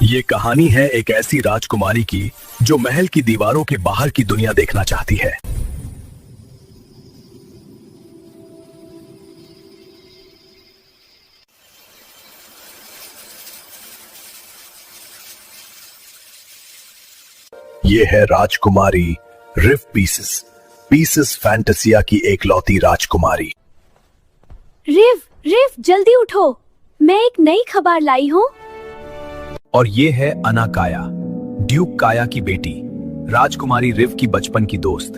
ये कहानी है एक ऐसी राजकुमारी की जो महल की दीवारों के बाहर की दुनिया देखना चाहती है। ये है राजकुमारी रिव पीसेस पीसेस फैंटेसिया की एकलौती राजकुमारी। रिव, रिव जल्दी उठो, मैं एक नई खबर लाई हूँ। और ये है अना काया, ड्यूक काया की बेटी, राजकुमारी रिव की बचपन की दोस्त।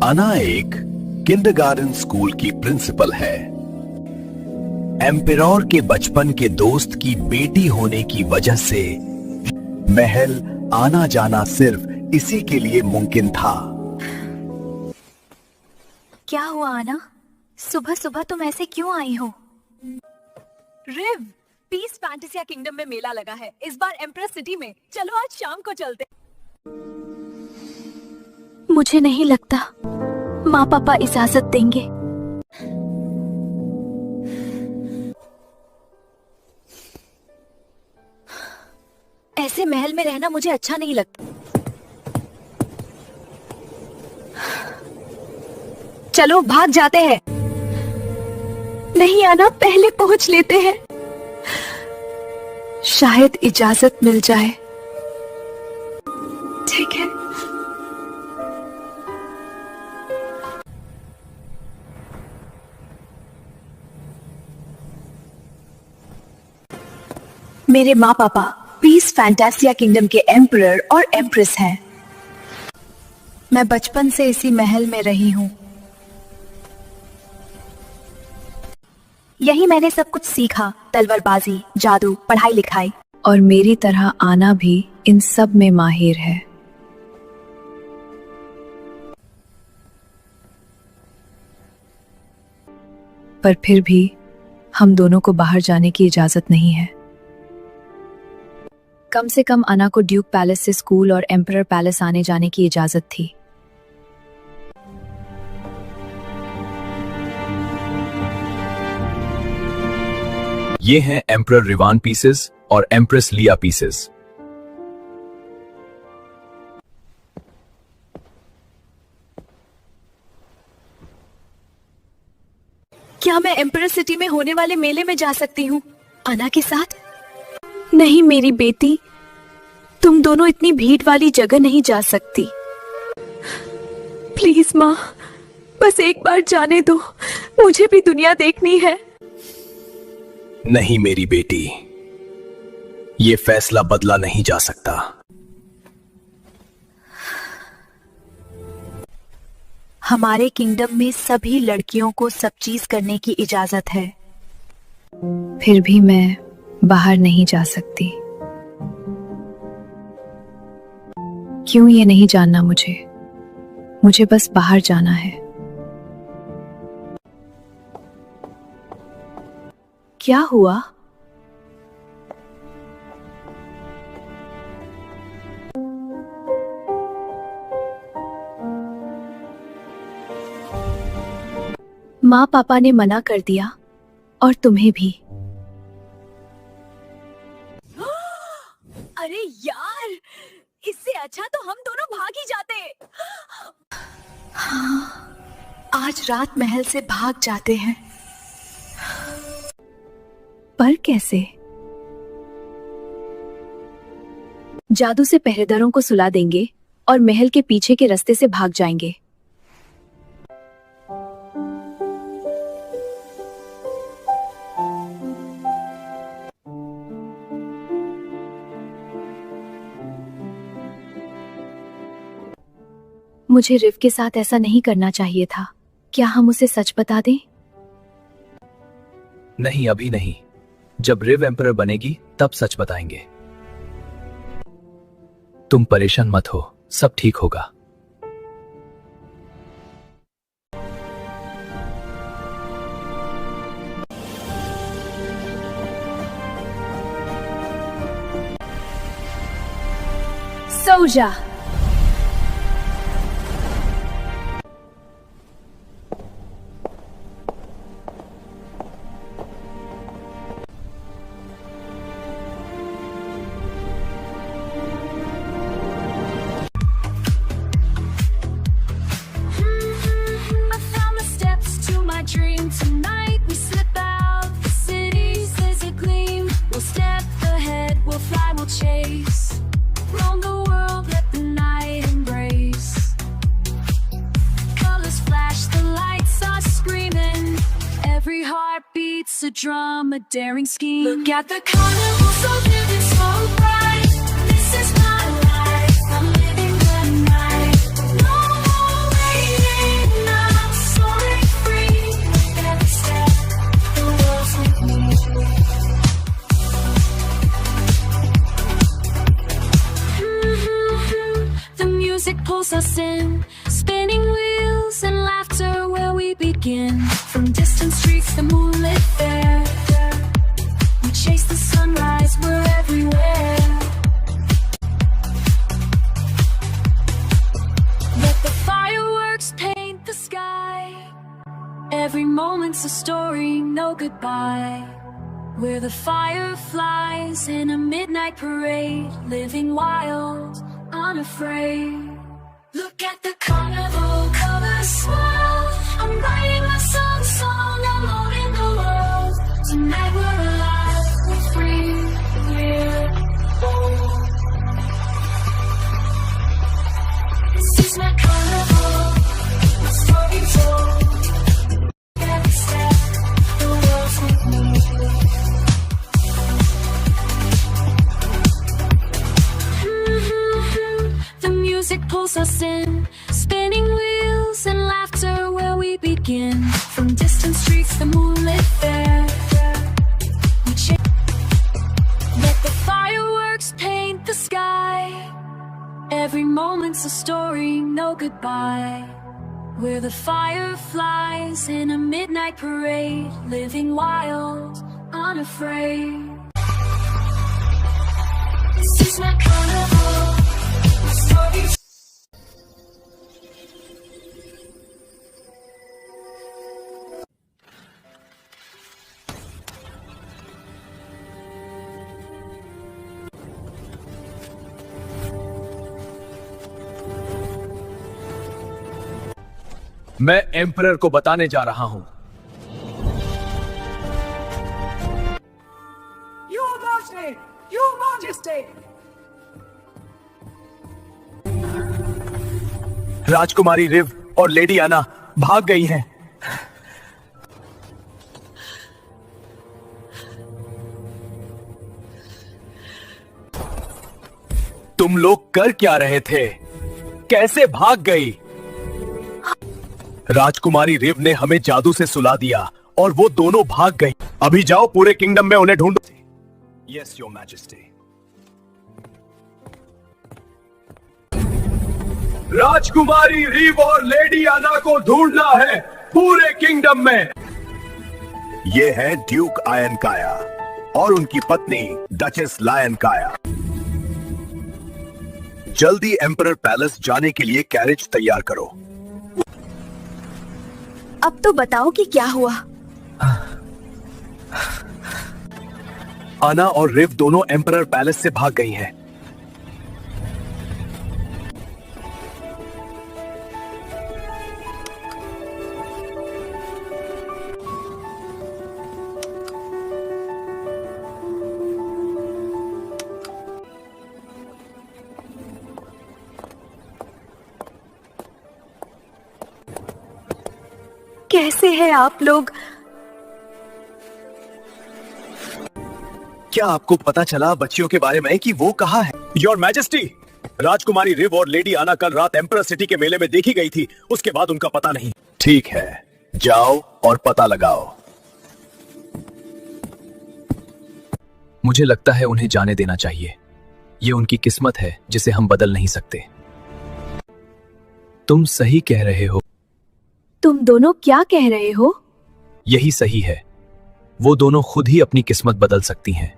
अना एक किंडरगार्टन स्कूल की प्रिंसिपल है। एम्पेरर के बचपन के दोस्त की बेटी होने की वजह से महल आना जाना सिर्फ इसी के लिए मुमकिन था। क्या हुआ आना? सुबह सुबह तुम ऐसे क्यों आई हो? रिव, पीस फैंटेसिया किंगडम में मेला लगा है इस बार एम्प्रेस सिटी में। चलो आज शाम को चलते। मुझे नहीं लगता माँ पापा इजाजत देंगे। ऐसे महल में रहना मुझे अच्छा नहीं लगता। चलो भाग जाते हैं। नहीं आना, पहले पहुंच लेते हैं, शायद इजाजत मिल जाए। ठीक है। मेरे माँ पापा पीस फैंटेसिया किंगडम के एम्परर और एम्प्रेस हैं। मैं बचपन से इसी महल में रही हूँ। यही मैंने सब कुछ सीखा, तलवारबाजी, जादू, पढ़ाई लिखाई। और मेरी तरह आना भी इन सब में माहिर है। पर फिर भी हम दोनों को बाहर जाने की इजाजत नहीं है। कम से कम अना को ड्यूक पैलेस से स्कूल और एम्परर पैलेस आने जाने की इजाजत थी। ये हैं एम्परर रिवान पीसेस और एम्प्रेस लिया पीसेस। क्या मैं एम्परर सिटी में होने वाले मेले में जा सकती हूँ अना के साथ? नहीं मेरी बेटी, तुम दोनों इतनी भीड़ वाली जगह नहीं जा सकती। प्लीज माँ, बस एक बार जाने दो, मुझे भी दुनिया देखनी है। नहीं मेरी बेटी, ये फैसला बदला नहीं जा सकता। हमारे किंगडम में सभी लड़कियों को सब चीज करने की इजाजत है। फिर भी मैं बाहर नहीं जा सकती। क्यों ये नहीं जानना मुझे बस बाहर जाना है। क्या हुआ? माँ पापा ने मना कर दिया और तुम्हें भी। अरे यार, इससे अच्छा तो हम दोनों भाग ही जाते। आज रात महल से भाग जाते हैं। पर कैसे? जादू से पहरेदारों को सुला देंगे और महल के पीछे के रास्ते से भाग जाएंगे। मुझे रिव के साथ ऐसा नहीं करना चाहिए था। क्या हम उसे सच बता दें? नहीं, अभी नहीं। जब रिव एम्परर बनेगी तब सच बताएंगे। तुम परेशान मत हो, सब ठीक होगा। सो जा। dream. Tonight we slip out the cities, there's a gleam. We'll step ahead, we'll fly, we'll chase. Roam the world, let the night embrace. Colors flash, the lights are screaming. Every heart beats a drum, a daring scheme. Look at the carnival, so vivid, so bright. This is my life, I'm living the night. No more waiting, I'm soaring free. Every step, the world's with me. The music pulls us in, spinning wheels and laughter where we begin. From distant streets, the moonlit fair, we chase the sunrise, we're everywhere. Let the fireworks paint the sky. Every moment's a story, no goodbye. We're the fireflies in a midnight parade, living wild, unafraid. Look at the carnival colors swirl. I'm writing my song alone in the world. Tonight we're alive, we're free, we're bold. This is my carnival, my story told. Every step, the world's with me. The music pulls us in, spinning wheels and laughter where we begin. From distant streets, the moonlit fair, we chase. Let the fireworks paint the sky. Every moment's a story, no goodbye. We're the fireflies in a midnight parade, living wild, unafraid. This is my carnival, my story. मैं emperor को बताने जा रहा हूं। Your Majesty! Your Majesty! राजकुमारी रिव और lady आना भाग गई हैं। तुम लोग कर क्या रहे थे? कैसे भाग गई? राजकुमारी रिव ने हमें जादू से सुला दिया और वो दोनों भाग गई। अभी जाओ पूरे किंगडम में उन्हें ढूंढो। Yes your majesty. राजकुमारी रिव और लेडी आना को ढूंढना है पूरे किंगडम में। ये है ड्यूक आयन काया और उनकी पत्नी डचेस लायन काया। जल्दी एम्परर पैलेस जाने के लिए कैरेज तैयार करो। अब तो बताओ कि क्या हुआ। आना और रिव दोनों एम्परर पैलेस से भाग गई हैं। कैसे हैं आप लोग? क्या आपको पता चला बच्चियों के बारे में कि वो कहाँ है? योर मैजेस्टी, राजकुमारी रिव और लेडी आना कल रात एम्परर सिटी के मेले में देखी गई थी। उसके बाद उनका पता नहीं। ठीक है, जाओ और पता लगाओ। मुझे लगता है उन्हें जाने देना चाहिए। ये उनकी किस्मत है जिसे हम बदल नहीं सकते। तुम सही कह रहे हो। तुम दोनों क्या कह रहे हो? यही सही है। वो दोनों खुद ही अपनी किस्मत बदल सकती हैं।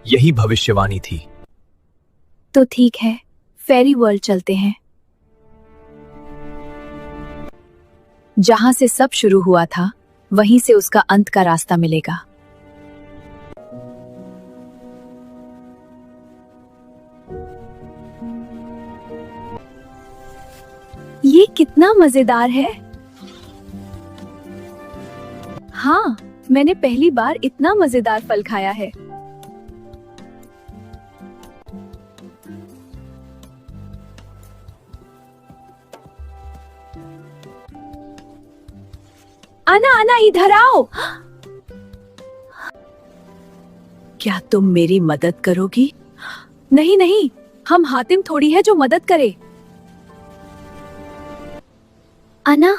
यही भविष्यवाणी थी। तो ठीक है, फेरी वर्ल्ड चलते हैं। जहां से सब शुरू हुआ था, वहीं से उसका अंत का रास्ता मिलेगा। ये कितना मजेदार है। हाँ, मैंने पहली बार इतना मजेदार फल खाया है। आना आना, इधर आओ। क्या तुम मेरी मदद करोगी? नहीं नहीं, हम हातिम थोड़ी है जो मदद करे। अना,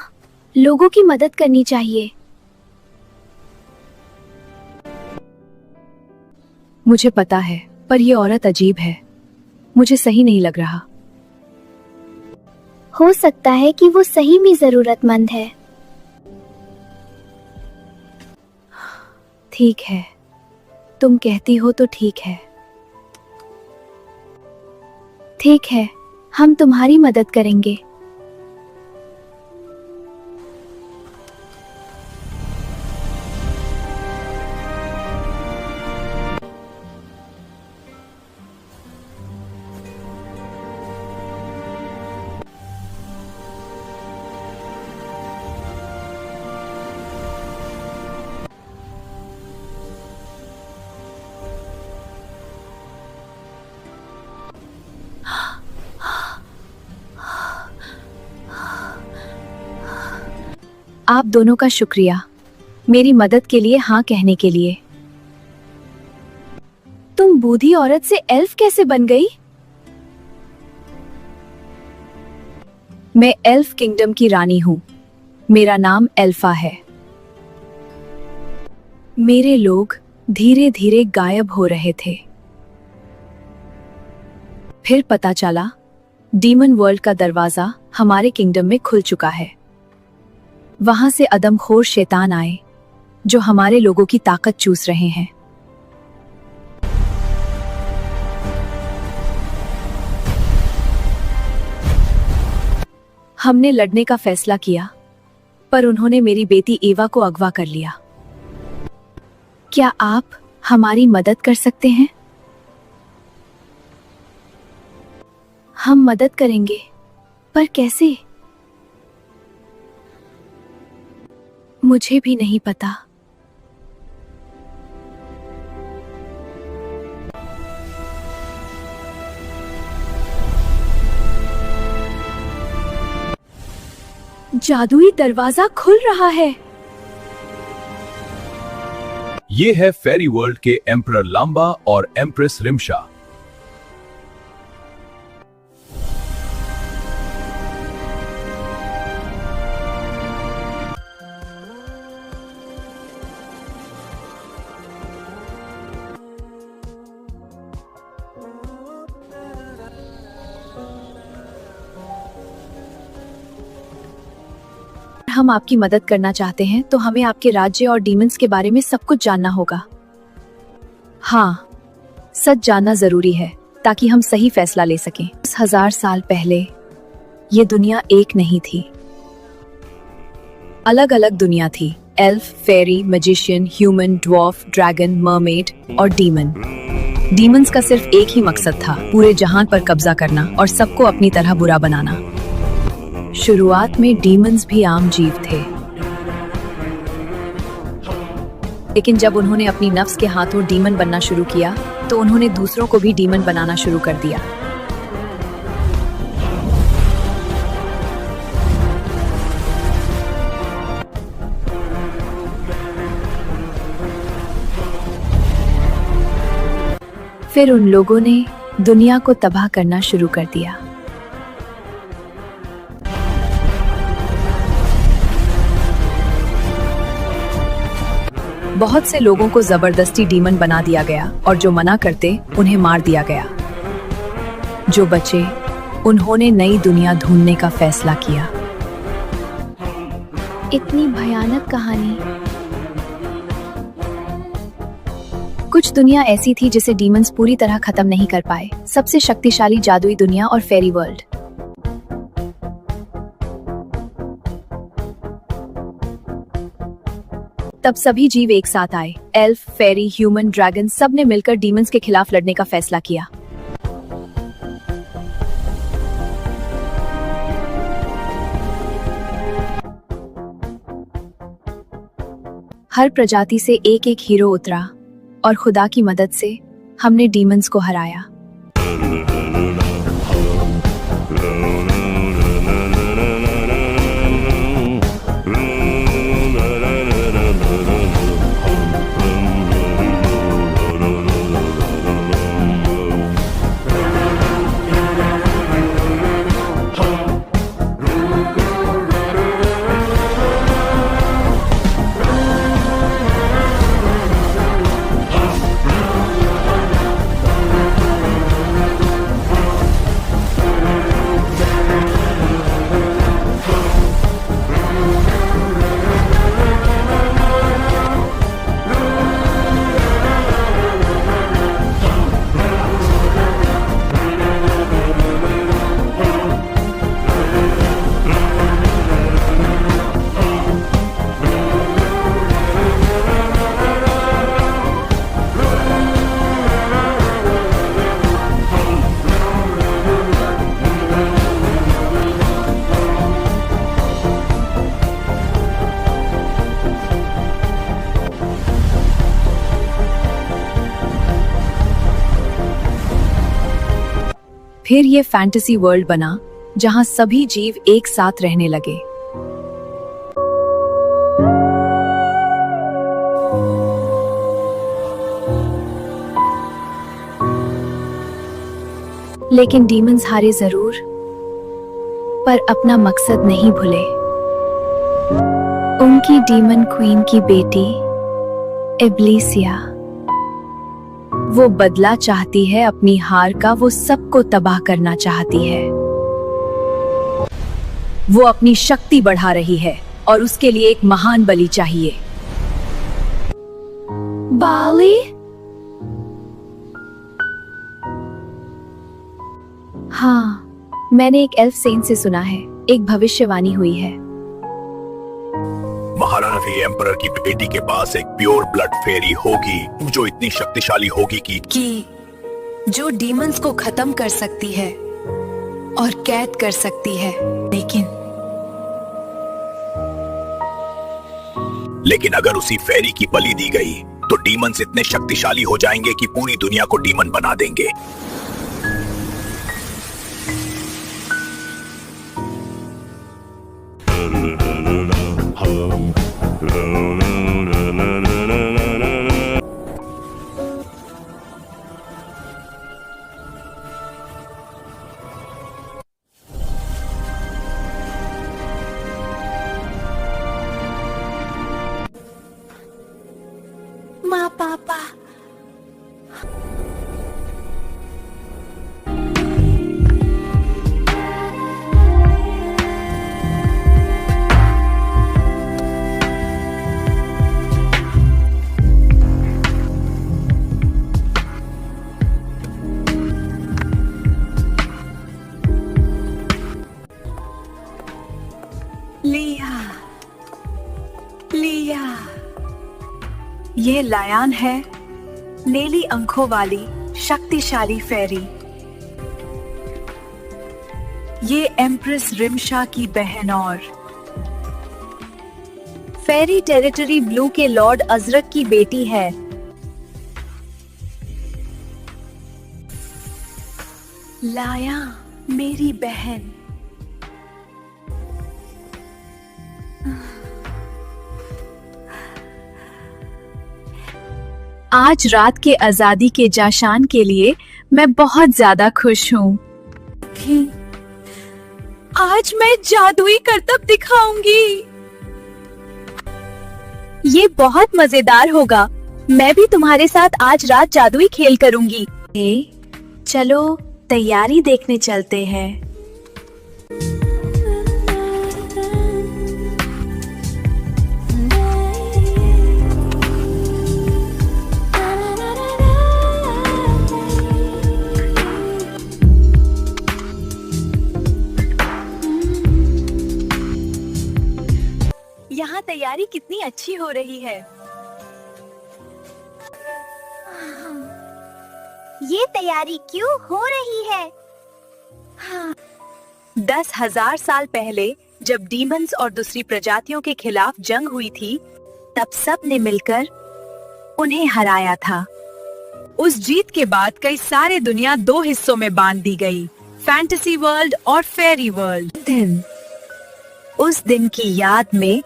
लोगों की मदद करनी चाहिए। मुझे पता है, पर ये औरत अजीब है। मुझे सही नहीं लग रहा। हो सकता है कि वो सही में जरूरतमंद है। ठीक है, तुम कहती हो तो ठीक है। ठीक है, हम तुम्हारी मदद करेंगे। आप दोनों का शुक्रिया, मेरी मदद के लिए हाँ कहने के लिए। तुम बूढ़ी औरत से एल्फ कैसे बन गई? मैं एल्फ किंगडम की रानी हूँ। मेरा नाम एल्फा है। मेरे लोग धीरे धीरे गायब हो रहे थे। फिर पता चला डीमन वर्ल्ड का दरवाजा हमारे किंगडम में खुल चुका है। वहां से अदमखोर शैतान आए जो हमारे लोगों की ताकत चूस रहे हैं। हमने लड़ने का फैसला किया, पर उन्होंने मेरी बेटी एवा को अगवा कर लिया। क्या आप हमारी मदद कर सकते हैं? हम मदद करेंगे, पर कैसे? मुझे भी नहीं पता। जादुई दरवाजा खुल रहा है। ये है फेरी वर्ल्ड के एम्परर लांबा और एम्प्रेस रिमशा। हम आपकी मदद करना चाहते हैं तो हमें आपके राज्य और डीमंस के बारे में सब कुछ जानना होगा। हाँ, सच जानना जरूरी है ताकि हम सही फैसला ले सकें। 10,000 साल पहले ये दुनिया एक नहीं थी। अलग अलग दुनिया थी। Elf, fairy, magician, human, dwarf, dragon, mermaid और डीमन। डीमंस का सिर्फ एक ही मकसद था, पूरे जहान पर कब्जा करना और सबको अपनी तरह बुरा बनाना। शुरुआत में डीमंस भी आम जीव थे, लेकिन जब उन्होंने अपनी नफ्स के हाथों डीमन बनना शुरू किया तो उन्होंने दूसरों को भी डीमन बनाना शुरू कर दिया। फिर उन लोगों ने दुनिया को तबाह करना शुरू कर दिया। बहुत से लोगों को जबरदस्ती डीमन बना दिया गया और जो मना करते उन्हें मार दिया गया। जो बचे उन्होंने नई दुनिया ढूंढने का फैसला किया। इतनी भयानक कहानी। कुछ दुनिया ऐसी थी जिसे डीमंस पूरी तरह खत्म नहीं कर पाए। सबसे शक्तिशाली जादुई दुनिया और फेरी वर्ल्ड। तब सभी जीव एक साथ आए। एल्फ, फेरी, ह्यूमन, ड्रैगन सब ने मिलकर डीमंस के खिलाफ लड़ने का फैसला किया। हर प्रजाति से एक एक हीरो उतरा और खुदा की मदद से हमने डीमंस को हराया। फिर ये फैंटेसी वर्ल्ड बना जहां सभी जीव एक साथ रहने लगे। लेकिन डीमंस हारे जरूर, पर अपना मकसद नहीं भूले। उनकी डीमन क्वीन की बेटी इब्लिसिया, वो बदला चाहती है अपनी हार का, वो सबको तबाह करना चाहती है। वो अपनी शक्ति बढ़ा रही है और उसके लिए एक महान बलि चाहिए। बाली? हाँ, मैंने एक एल्फ सेंट से सुना है, एक भविष्यवाणी हुई है। महाराणा वी एम्परर की बेटी के पास एक प्योर ब्लड फेरी होगी जो इतनी शक्तिशाली होगी कि जो डीमंस को खत्म कर सकती है और कैद कर सकती है। लेकिन अगर उसी फेरी की बलि दी गई तो डीमंस इतने शक्तिशाली हो जाएंगे कि पूरी दुनिया को डीमन बना देंगे। माँ पापा, लिया, ये लायन है, नीली आंखों वाली शक्तिशाली फेरी। ये एम्प्रेस रिमशा की बहन और फेरी टेरिटरी ब्लू के लॉर्ड अजरक की बेटी है। लाया, मेरी बहन। आज रात के आजादी के जश्न के लिए मैं बहुत ज्यादा खुश हूँ। आज मैं जादुई करतब दिखाऊंगी। ये बहुत मजेदार होगा। मैं भी तुम्हारे साथ आज रात जादुई खेल करूंगी। चलो तैयारी देखने चलते हैं। यहाँ तैयारी कितनी अच्छी हो रही है। ये तैयारी क्यों हो रही है? 10,000 साल पहले जब डीमंस और दूसरी प्रजातियों के खिलाफ जंग हुई थी, तब सब ने मिलकर उन्हें हराया था। उस जीत के बाद कई सारे दुनिया दो हिस्सों में बांट दी गई, फैंटेसी वर्ल्ड और फेरी वर्ल्ड। उस दिन की याद में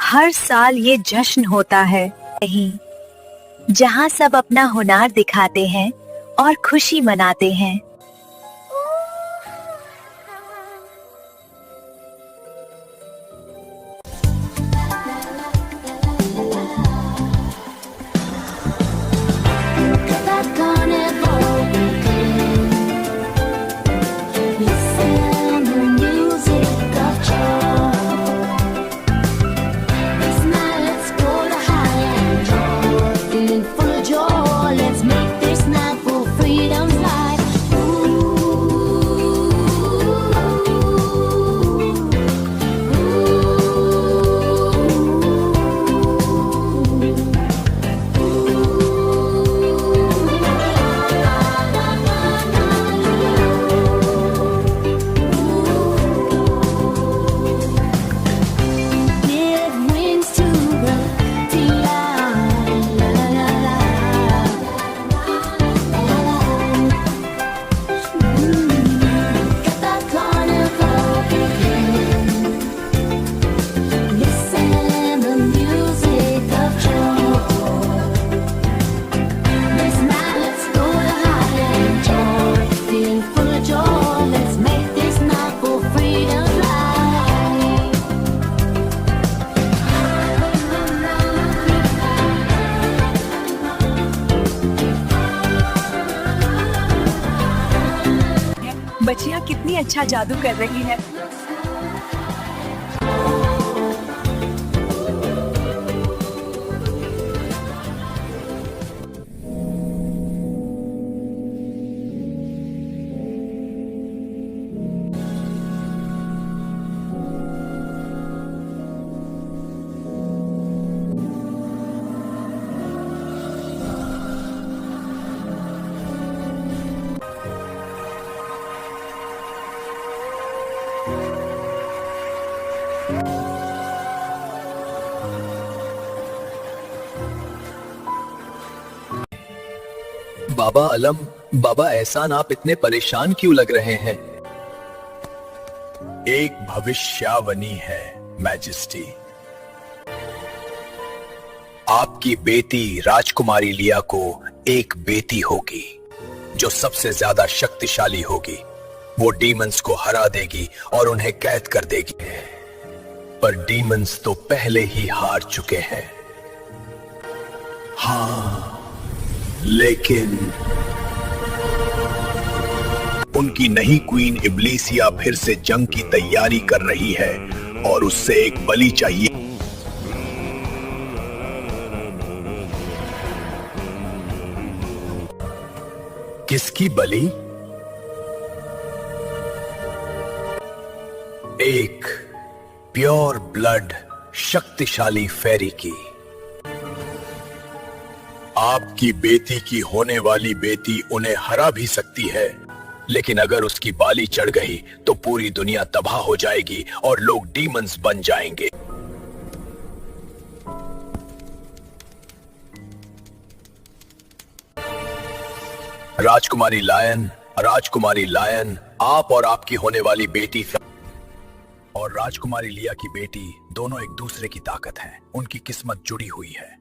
हर साल ये जश्न होता है, नहीं, जहाँ सब अपना हुनर दिखाते हैं और खुशी मनाते हैं। That carnival begin. Listen to music of joy. This night let's go to high and joy. Feeling full of joy. Let's make this night for freedom's light. Give wings to the delight. La la la la. Get that carnival begin. Listen the music of joy. This night let's go to high and joy. Feeling full of joy. Let's make this night for freedom's light. बच्चियां कितनी अच्छा जादू कर रही है। बाबा अलम, बाबा एहसान, आप इतने परेशान क्यों लग रहे हैं? एक भविष्यवाणी है मैजेस्टी। आपकी बेटी राजकुमारी लिया को एक बेटी होगी जो सबसे ज्यादा शक्तिशाली होगी। वो डीमंस को हरा देगी और उन्हें कैद कर देगी। पर डीमंस तो पहले ही हार चुके हैं। हाँ, लेकिन उनकी नई क्वीन इब्लिसिया फिर से जंग की तैयारी कर रही है और उससे एक बलि चाहिए। किसकी बलि? एक प्योर ब्लड शक्तिशाली फेरी की। आपकी बेटी की होने वाली बेटी उन्हें हरा भी सकती है, लेकिन अगर उसकी बाली चढ़ गई तो पूरी दुनिया तबाह हो जाएगी और लोग डीमंस बन जाएंगे। राजकुमारी लायन, आप और आपकी होने वाली बेटी और राजकुमारी लिया की बेटी दोनों एक दूसरे की ताकत हैं। उनकी किस्मत जुड़ी हुई है।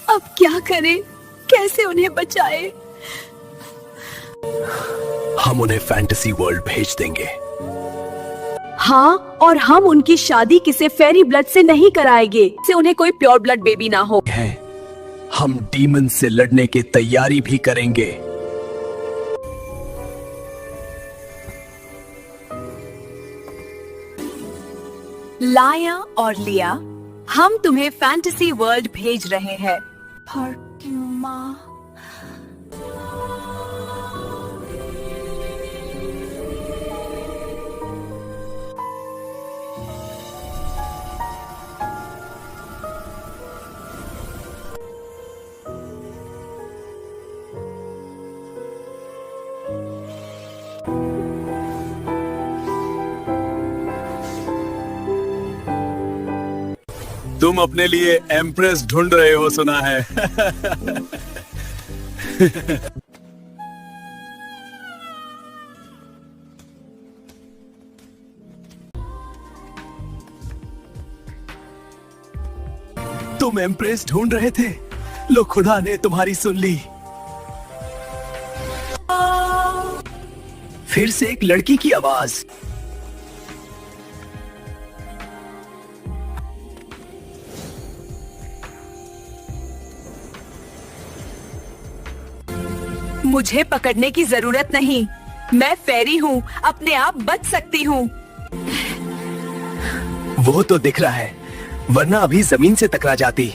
अब क्या करें? कैसे उन्हें बचाए? हम उन्हें फैंटेसी वर्ल्ड भेज देंगे। हाँ, और हम उनकी शादी किसी फेरी ब्लड से नहीं कराएंगे, से उन्हें कोई प्योर ब्लड बेबी ना हो। है, हम डीमन से लड़ने की तैयारी भी करेंगे। लाया और लिया, हम तुम्हें फैंटेसी वर्ल्ड भेज रहे हैं। पर क्यों माँ? तुम अपने लिए एम्प्रेस ढूंढ रहे हो सुना है। तुम एम्प्रेस ढूंढ रहे थे, लो खुदा ने तुम्हारी सुन ली। फिर से एक लड़की की आवाज। मुझे पकड़ने की जरूरत नहीं, मैं फेरी हूँ, अपने आप बच सकती हूँ। वो तो दिख रहा है, वरना अभी जमीन से टकरा जाती।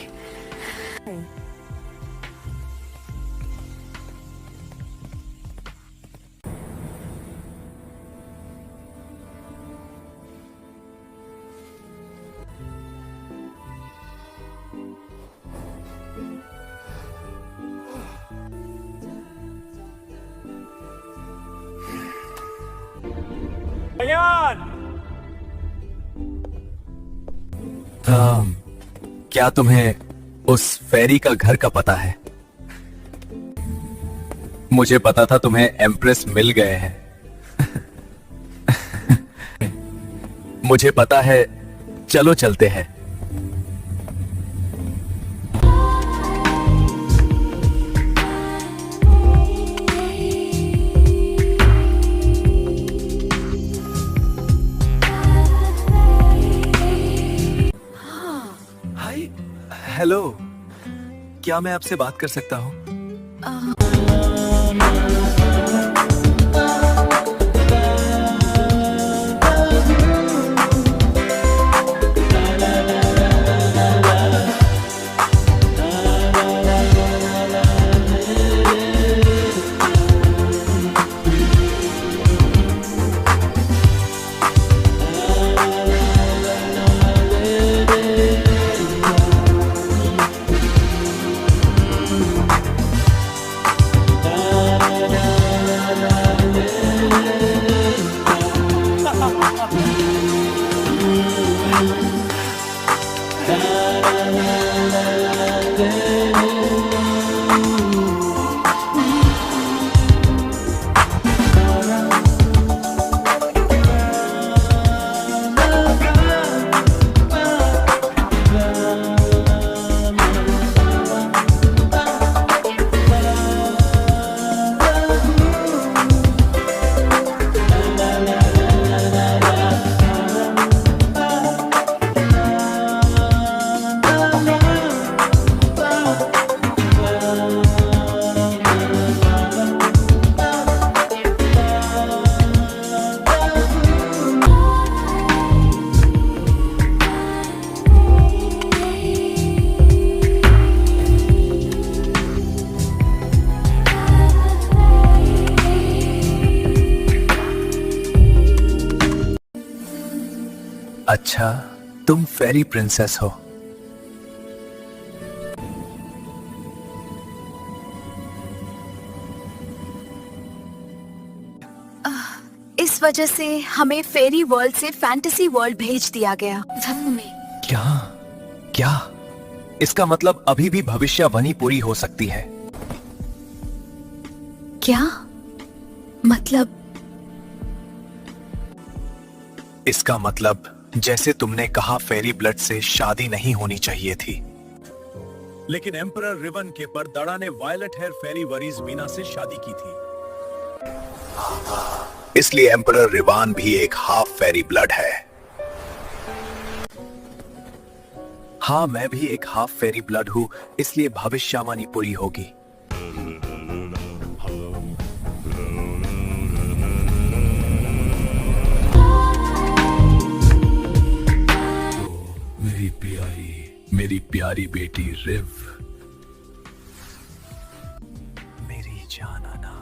क्या तुम्हें उस फेरी का घर का पता है? मुझे पता था तुम्हें एम्प्रेस मिल गए हैं। मुझे पता है, चलो चलते हैं। हेलो, क्या मैं आपसे बात कर सकता हूँ? अच्छा, तुम फेरी प्रिंसेस हो। इस वजह से हमें फेरी वर्ल्ड से फैंटेसी वर्ल्ड भेज दिया गया। क्या? क्या? इसका मतलब अभी भी भविष्यवाणी पूरी हो सकती है। क्या मतलब? इसका मतलब जैसे तुमने कहा फेरी ब्लड से शादी नहीं होनी चाहिए थी, लेकिन एम्परर रिवन के परदादा ने वायलेट हेयर फेरी वरीज मीना से शादी की थी, इसलिए एम्परर रिवान भी एक हाफ फेरी ब्लड है। हाँ, मैं भी एक हाफ फेरी ब्लड हूं, इसलिए भविष्यवाणी पूरी होगी। मेरी प्यारी बेटी रिव, मेरी जान आना।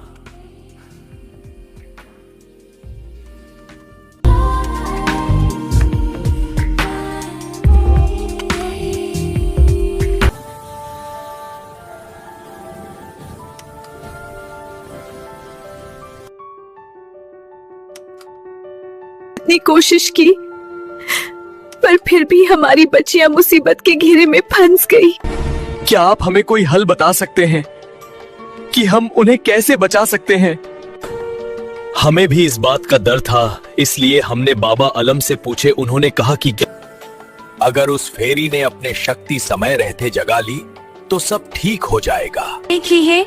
इतनी कोशिश की, पर फिर भी हमारी बच्चियां मुसीबत के घेरे में फंस गई। क्या आप हमें कोई हल बता सकते हैं कि हम उन्हें कैसे बचा सकते हैं? हमें भी इस बात का डर था, इसलिए हमने बाबा अलम से पूछे। उन्होंने कहा कि अगर उस फेरी ने अपने शक्ति समय रहते जगा ली तो सब ठीक हो जाएगा। एक ही है,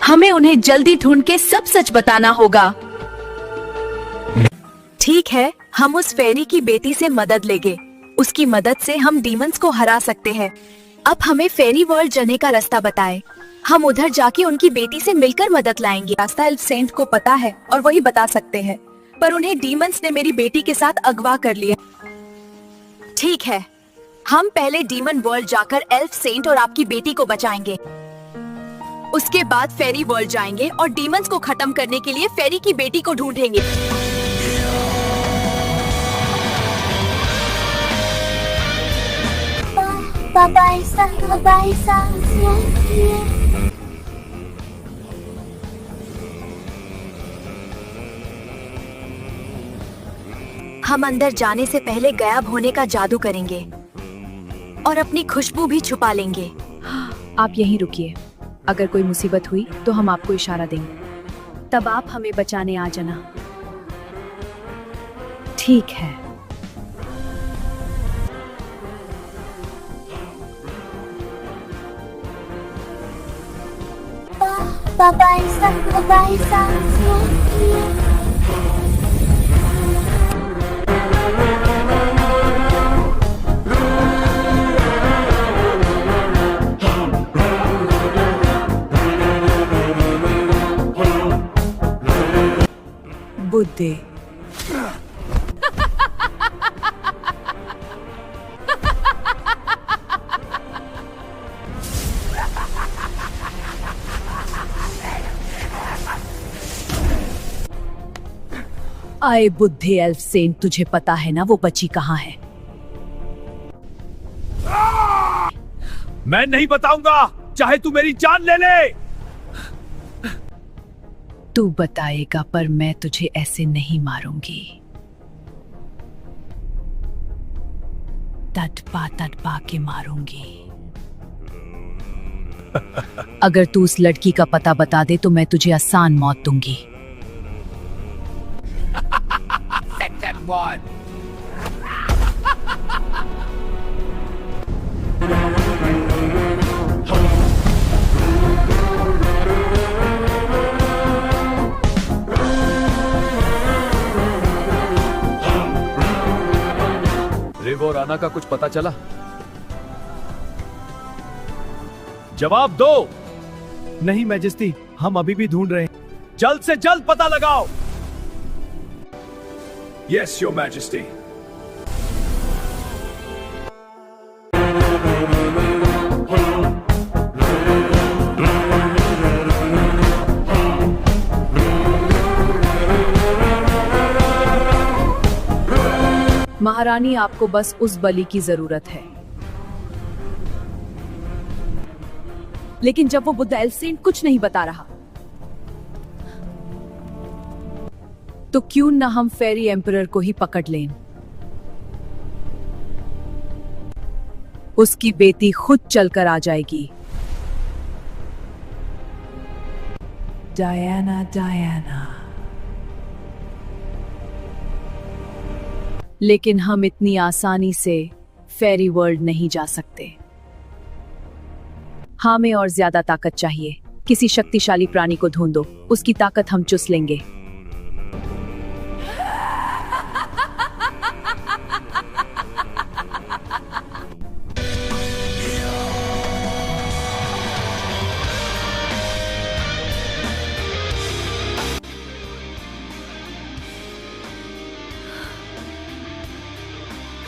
हमें उन्हें जल्दी ढूंढ के सब सच बताना होगा। ठीक है, हम उस फेरी की बेटी से मदद लेंगे। उसकी मदद से हम डीमंस को हरा सकते हैं। अब हमें फेरी वर्ल्ड जाने का रास्ता बताएं। हम उधर जाके उनकी बेटी से मिलकर मदद लाएंगे। रास्ता एल्फ सेंट को पता है और वही बता सकते हैं, पर उन्हें डीमंस ने मेरी बेटी के साथ अगवा कर लिया। ठीक है, हम पहले डीमन वर्ल्ड जाकर एल्फ सेंट और आपकी बेटी को बचाएंगे। उसके बाद फेरी वर्ल्ड जाएंगे और डीमंस को खत्म करने के लिए फेरी की बेटी को ढूंढेंगे। हम अंदर जाने से पहले गायब होने का जादू करेंगे और अपनी खुशबू भी छुपा लेंगे। आप यहीं रुकिए, अगर कोई मुसीबत हुई तो हम आपको इशारा देंगे, तब आप हमें बचाने आ जाना। ठीक है। बुद्धि। आए बुद्धि एल्फ सेंट, तुझे पता है ना वो बच्ची कहाँ है? मैं नहीं बताऊंगा, चाहे तू मेरी जान ले ले। तू बताएगा, पर मैं तुझे ऐसे नहीं मारूंगी। तड़पा के मारूंगी। अगर तू उस लड़की का पता बता दे तो मैं तुझे आसान मौत दूंगी। रिव और आना का कुछ पता चला? जवाब दो। नहीं मैजेस्टी, हम अभी भी ढूंढ रहे हैं। जल्द से जल्द पता लगाओ। Yes your majesty. महारानी, आपको बस उस बलि की जरूरत है। लेकिन जब वो बुद्ध एल्फ सेंट कुछ नहीं बता रहा, तो क्यों ना हम फेरी एम्परर को ही पकड़ लें? उसकी बेटी खुद चलकर आ जाएगी। Diana, Diana. लेकिन हम इतनी आसानी से फेरी वर्ल्ड नहीं जा सकते। हमें और ज्यादा ताकत चाहिए। किसी शक्तिशाली प्राणी को ढूंढो, उसकी ताकत हम चुस लेंगे।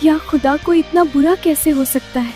या खुदा, को इतना बुरा कैसे हो सकता है?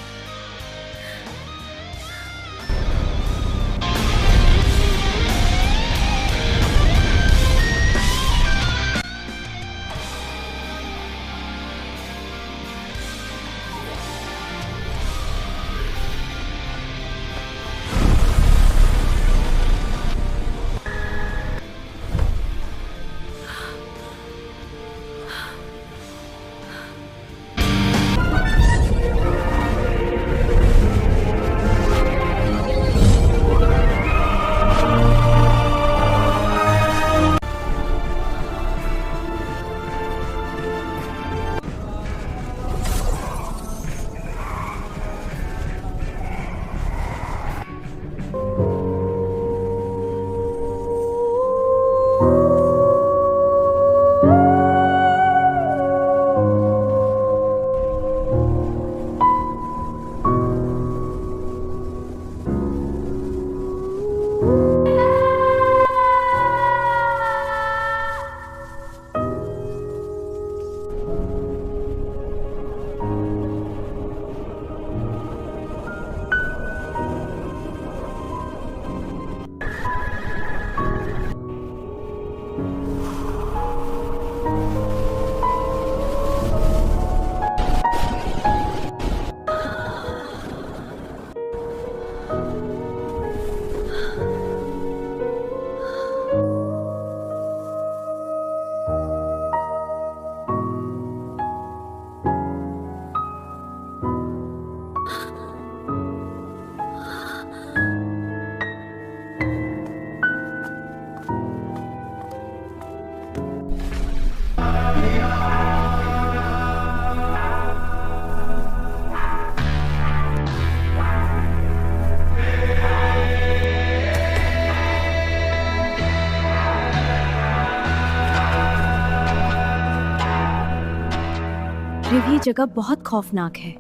रिव, ये जगह बहुत खौफनाक है।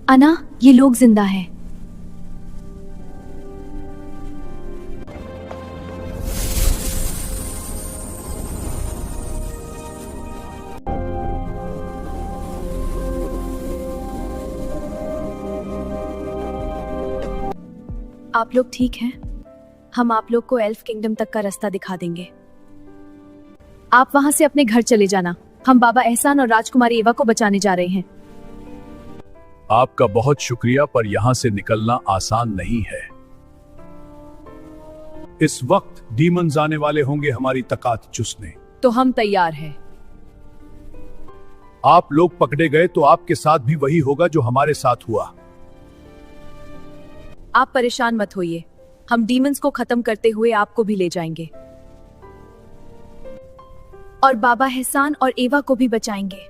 अना, ये लोग जिंदा हैं। आप लोग ठीक हैं? हम आप लोग को एल्फ किंगडम तक का रास्ता दिखा देंगे। आप वहां से अपने घर चले जाना। हम बाबा एहसान और राजकुमारी एवा को बचाने जा रहे हैं। आपका बहुत शुक्रिया, पर यहाँ से निकलना आसान नहीं है। इस वक्त डीमंस आने वाले होंगे हमारी तकात चुसने। तो हम तैयार हैं। आप लोग पकड़े गए तो आपके साथ भी वही होगा जो हमारे साथ हुआ। आप परेशान मत होइए, हम डीमंस को खत्म करते हुए आपको भी ले जाएंगे और बाबा एहसान और एवा को भी बचाएंगे।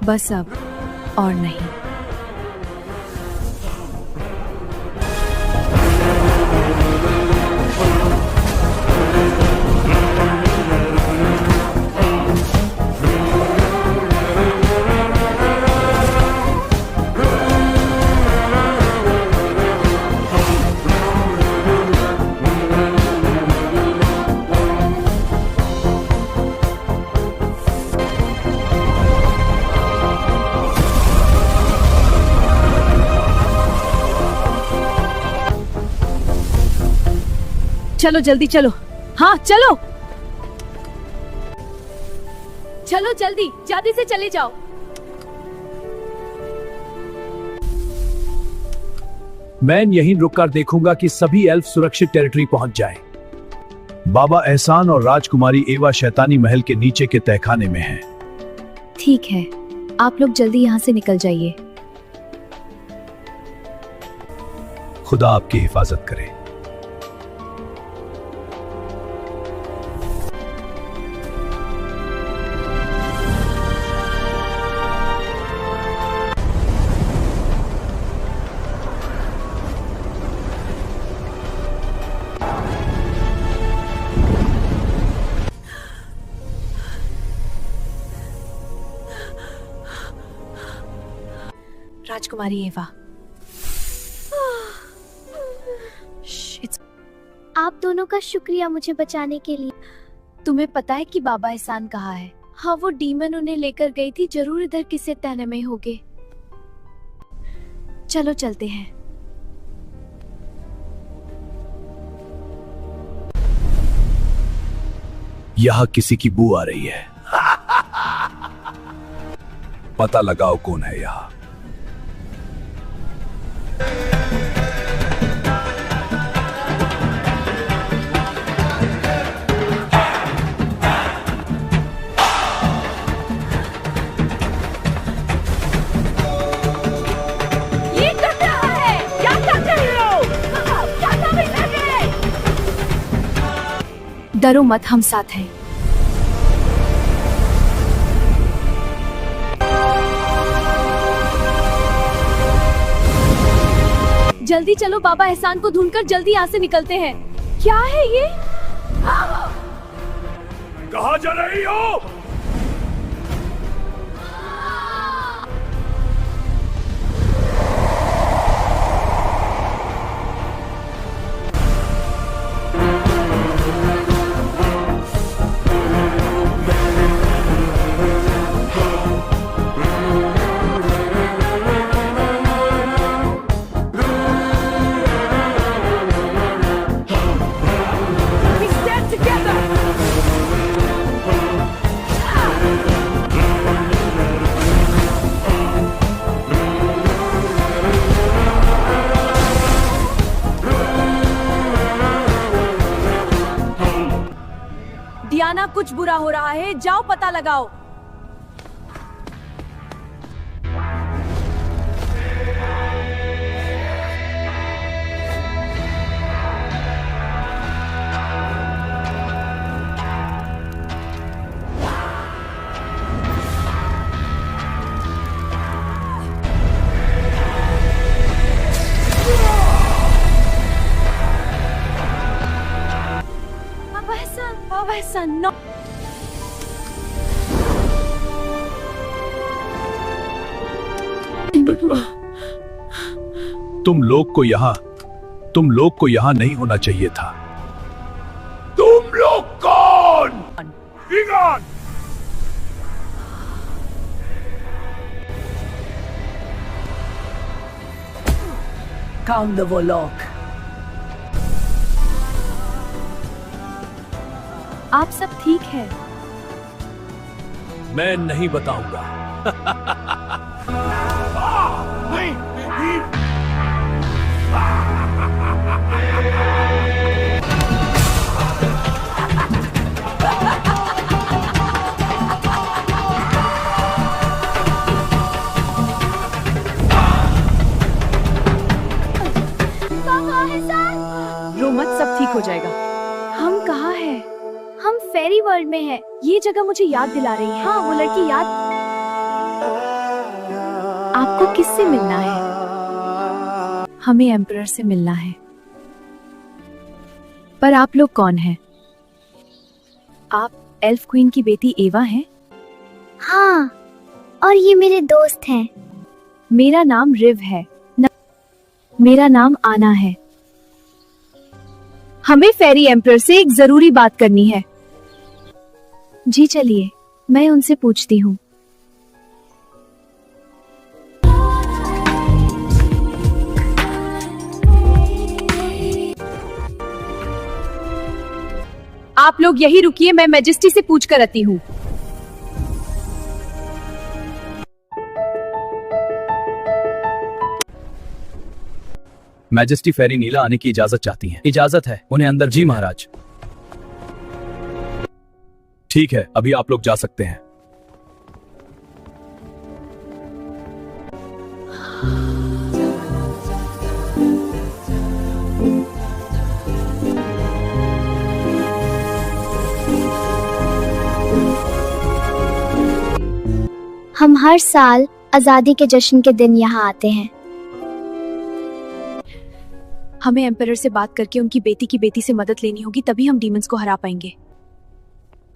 बस अब और नहीं। चलो जल्दी चलो। हाँ चलो चलो, जल्दी से चले जाओ। मैं यहीं रुककर देखूंगा कि सभी एल्फ सुरक्षित टेरिटरी पहुंच जाएं। बाबा एहसान और राजकुमारी एवा शैतानी महल के नीचे के तहखाने में हैं। ठीक है, आप लोग जल्दी यहाँ से निकल जाइए। खुदा आपकी हिफाजत करे। राजकुमारी एवा, आप दोनों का शुक्रिया मुझे बचाने के लिए। तुम्हें पता है कि बाबा एहसान कहाँ है? हाँ, वो डीमन उन्हें लेकर गई थी, जरूर इधर किसी तहने में होंगे। चलो चलते हैं। यहाँ किसी की बू आ रही है। पता लगाओ कौन है यहाँ। डरो मत, हम साथ हैं। जल्दी चलो, बाबा एहसान को ढूंढकर जल्दी यहाँ से निकलते हैं। क्या है ये? कहाँ जा रही हो? कुछ बुरा हो रहा है, जाओ पता लगाओ। वैसा नो। तुम लोग को यहाँ नहीं होना चाहिए था। तुम लोग कौन? विगान! Count the Warlock. आप सब ठीक है? मैं नहीं बताऊंगा। रो मत, सब ठीक हो जाएगा। हम कहाँ हैं? हम फेरी वर्ल्ड में हैं। ये जगह मुझे याद दिला रही है। हाँ, वो लड़की याद। आपको किससे मिलना है? हमें एम्परर से मिलना है। पर आप लोग कौन हैं? आप एल्फ क्वीन की बेटी एवा हैं? हाँ, और ये मेरे दोस्त हैं। मेरा नाम रिव है। मेरा नाम आना है। हमें फेरी एम्परर से एक जरूरी बात करनी है। जी चलिए, मैं उनसे पूछती हूँ। आप लोग यही रुकिए, मैं मैजेस्टी से पूछ कर आती हूँ। मैजेस्टी फेरी नीला आने की इजाजत चाहती हैं। इजाजत है उन्हें अंदर? जी महाराज। ठीक है, अभी आप लोग जा सकते हैं। हम हर साल आजादी के जश्न के दिन यहाँ आते हैं। हमें एम्परर से बात करके उनकी बेटी की बेटी से मदद लेनी होगी, तभी हम डीमंस को हरा पाएंगे।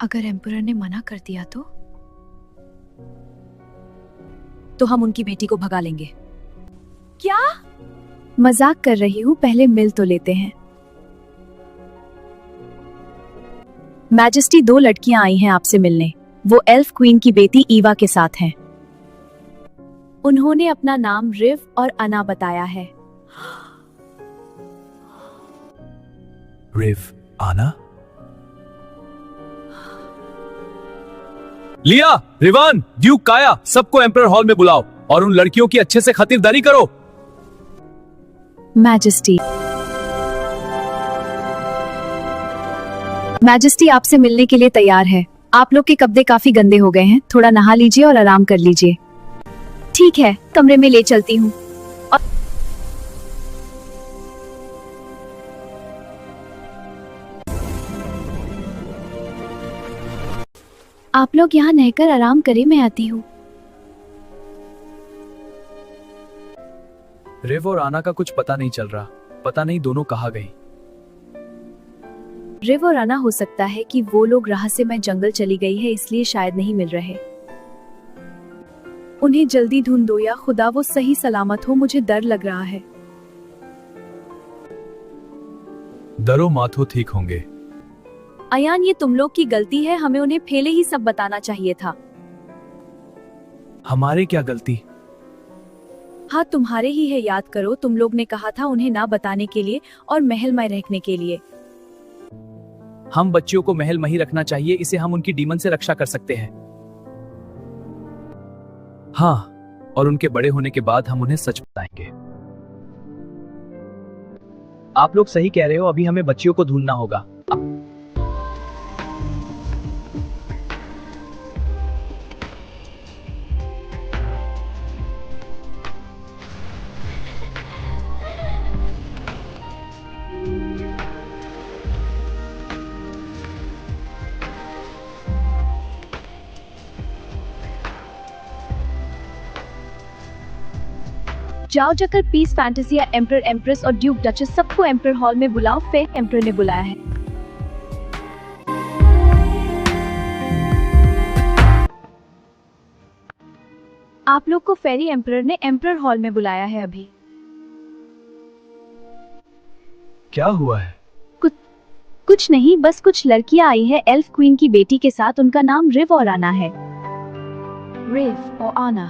अगर एम्परर ने मना कर दिया तो हम उनकी बेटी को भगा लेंगे। क्या? मजाक कर रही हूँ, पहले मिल तो लेते हैं। मैजेस्टी, 2 लड़कियां आई हैं आपसे मिलने। वो एल्फ क्वीन की बेटी ईवा के साथ हैं। उन्होंने अपना नाम रिव और अना बताया है। रिव, आना? लिया, रिवान, ड्यूक काया, सबको एम्परर हॉल में बुलाओ और उन लड़कियों की अच्छे से खातिरदारी करो। मैजेस्टी, मैजेस्टी आपसे मिलने के लिए तैयार है। आप लोग के कपड़े काफी गंदे हो गए हैं, थोड़ा नहा लीजिए और आराम कर लीजिए। ठीक है, कमरे में ले चलती हूँ। आप लोग यहाँ नहकर आराम करें, मैं आती हूँ। रिव और आना का कुछ पता नहीं चल रहा। पता नहीं दोनों कहाँ गई। रिव और आना, हो सकता है कि वो लोग रहस्यमय जंगल चली गई है, इसलिए शायद नहीं मिल रहे। उन्हें जल्दी ढूंढो या खुदा वो सही सलामत हो। मुझे डर लग रहा है। डरो मत, हो ठीक होंगे। अयान, ये तुम लोग की गलती है। हमें उन्हें पहले ही सब बताना चाहिए था। हमारे क्या गलती? हाँ, तुम्हारे ही है। याद करो, तुम लोग ने कहा था उन्हें ना बताने के लिए और महल में रखने के लिए। हम बच्चियों को महल में ही रखना चाहिए, इसे हम उनकी डीमन से रक्षा कर सकते हैं। हाँ, और उनके बड़े होने के बाद हम उन्हें सच बताएंगे। आप लोग सही कह रहे हो, अभी हमें बच्चियों को ढूंढना होगा। जाओ जाकर पीस फैंटेसिया एम्पर एम्प्रेस और ड्यूक डचेस सबको एम्पर हॉल में बुलाओ। फेक एम्पर ने बुलाया है। आप लोग को फेरी एम्पर ने एम्पर हॉल में बुलाया है अभी। क्या हुआ है? कुछ नहीं, बस कुछ लड़कियां आई है एल्फ क्वीन की बेटी के साथ। उनका नाम रिव और आना है। रिव और आना।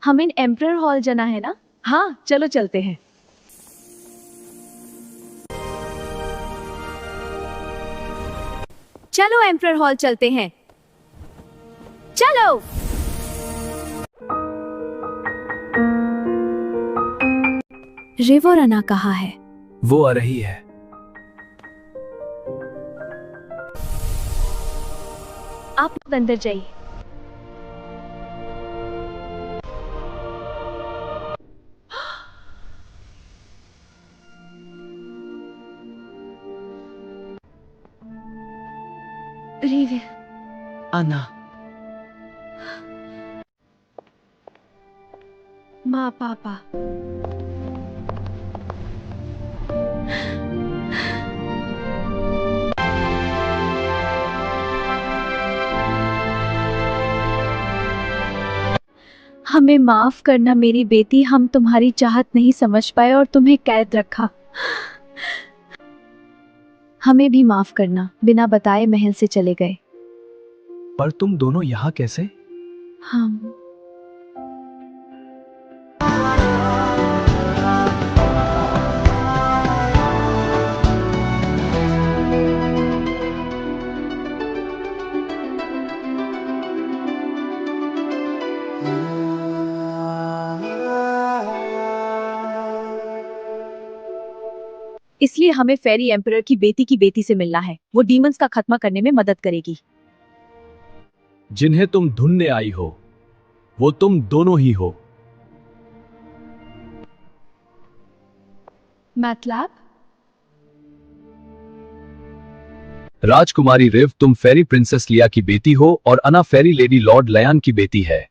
हमें एम्पर हॉल जाना है ना? हाँ चलो चलते हैं। चलो एम्पर हॉल चलते हैं। चलो। रिव और अना कहाँ है? वो आ रही है। आप अंदर जाइए। रिव, अना, माँ पापा। हमें माफ करना मेरी बेटी, हम तुम्हारी चाहत नहीं समझ पाए और तुम्हें कैद रखा। हमें भी माफ करना, बिना बताए महल से चले गए। पर तुम दोनों यहाँ कैसे? हम इसलिए हमें फेरी एम्परर की बेटी से मिलना है। वो डीमंस का खात्मा करने में मदद करेगी। जिन्हें तुम ढूंढने आई हो वो तुम दोनों ही हो। मतलब? राजकुमारी रिव, तुम फेरी प्रिंसेस लिया की बेटी हो और अना फेरी लेडी लॉर्ड लयान की बेटी है।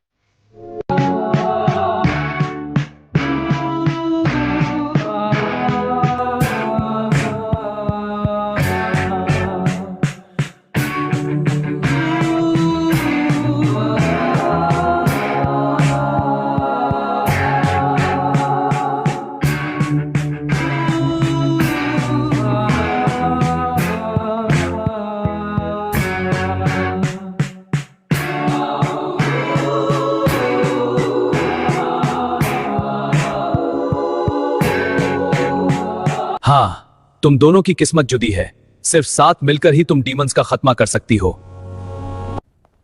हाँ, तुम दोनों की किस्मत जुदी है। सिर्फ साथ मिलकर ही तुम डीमंस का खात्मा कर सकती हो।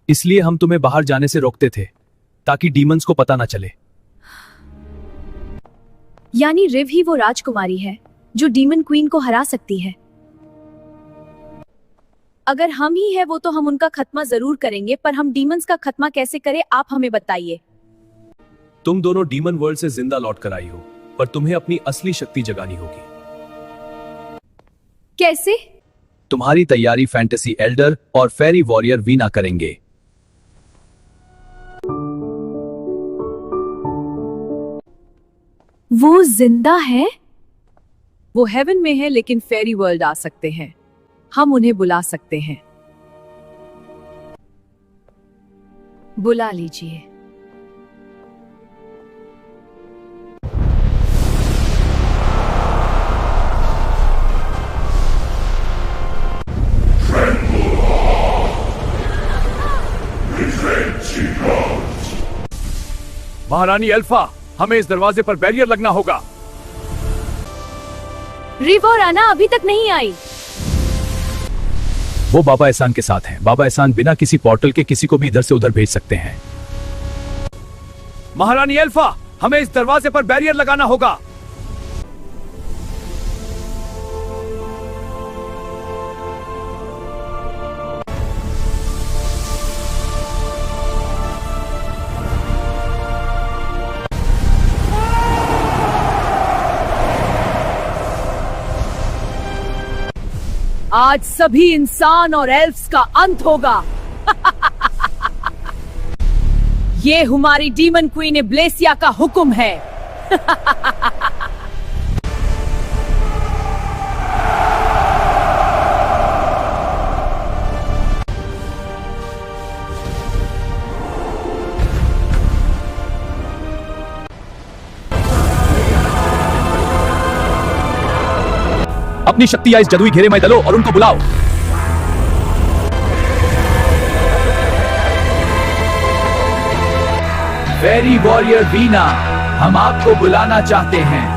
इसलिए हम तुम्हें बाहर जाने से रोकते थे ताकि डीमंस को पता ना चले। यानी रिव ही वो राजकुमारी है जो डीमन क्वीन को हरा सकती है। अगर हम ही है वो तो हम उनका खात्मा जरूर करेंगे, पर हम डीमंस का खात्मा कैसे करें आप हमें बताइए। तुम दोनों डीमन वर्ल्ड से जिंदा लौट कर आई हो, पर तुम्हें अपनी असली शक्ति जगानी होगी। कैसे? तुम्हारी तैयारी फैंटेसी एल्डर और फेरी वॉरियर वीना करेंगे। वो जिंदा है? वो हेवन में है लेकिन फेरी वर्ल्ड आ सकते हैं। हम उन्हें बुला सकते हैं। बुला लीजिए। महारानी अल्फा, हमें इस दरवाजे पर बैरियर लगना होगा। रिव और आना अभी तक नहीं आई। वो बाबा एहसान के साथ हैं। बाबा एहसान बिना किसी पोर्टल के किसी को भी इधर से उधर भेज सकते हैं। महारानी अल्फा, हमें इस दरवाजे पर बैरियर लगाना होगा। आज सभी इंसान और एल्फ्स का अंत होगा। ये हमारी डीमन क्वीन इब्लेसिया का हुक्म है। अपनी शक्ति या इस जदुई घेरे में डलो और उनको बुलाओ। फेरी वॉरियर वीना, हम आपको बुलाना चाहते हैं।